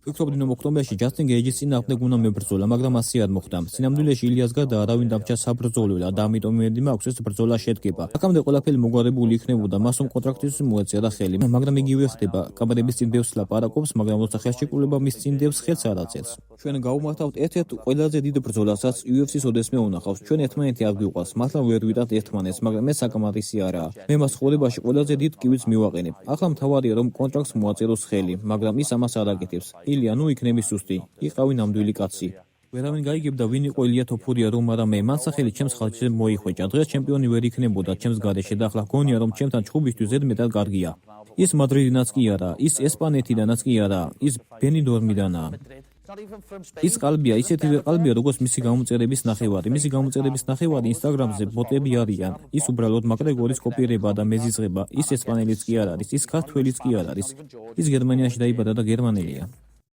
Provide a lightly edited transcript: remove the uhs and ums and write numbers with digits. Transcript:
ფიქრობდი, რომ ოქტომბერში ჯასტინ გეიჯის წინააღმდეგ უნდა მებრძოლა, მაგრამ ასე არ მოხდა. სინამდვილეში ილიას გარდა არავინ დამრჩა საბრძოლველად, ამიტომ იმედი მაქვს ეს ბრძოლა შედგება. აქამდე ყველაფერი მოგვარებული იქნებოდა, მას რომ კონტრაქტისთვის მოეწერა ხელი, მაგრამ იგივე ხდება. კამერების წინ ბევრს ლაპარაკობს, მაგრამ როცა ხელშეკრულება მის წინ დევს, ხელს არ აწერს. ჩვენ გავუმართავთ ერთ-ერთ ყველაზე დიდ ბრძოლასაც UFC-ს ოდესმე უნახავს. ჩვენ ერთმანეთი არ გვიყვარს, მართლა ვერ ვიტანთ ერთმანეთს, მაგრამ ეს საკმარისი არაა. მე მას ცხოვრებაში ყველაზე დიდ კიბის მივაყენებ. ახლა მთავარია რომ კონტრაქტს მოაწეროს ხელი, მაგრამ ის ამას არ აკეთებს. ილია, ნუ იქნები სუსტი, იყავი ნამდვილი კაცი. ვერავინ გაიგებდა ვინ იყო ილია თოფურია რომ არა მე, მან სახელი ჩემს ხალხზე მოიხვეჭა. დღეს ჩემპიონი ვერ იქნებოდა ჩემს გარეშე და ახლა გონია რომ ჩემთან ჩხუბისთვის ზედმეტად კარგია. ის მადრიდიდანაც კი არა, ის ესპანეთიდანაც კი არა, ის ბენიდორმიდანაა. ის ყალბია, ისეთივე ყალბია, როგორც მისი გამოწერების ნახევარი. მისი გამოწერების ნახევარი ინსტაგრამზე ბოტები არიან. ის უბრალოდ მაკრეგორის კოპირება და მეზიზღება. ის ესპანელიც კი არ არის, ის ქართველიც კი არ არის. ის გერმანიაში დაიბადა და გერმანელია.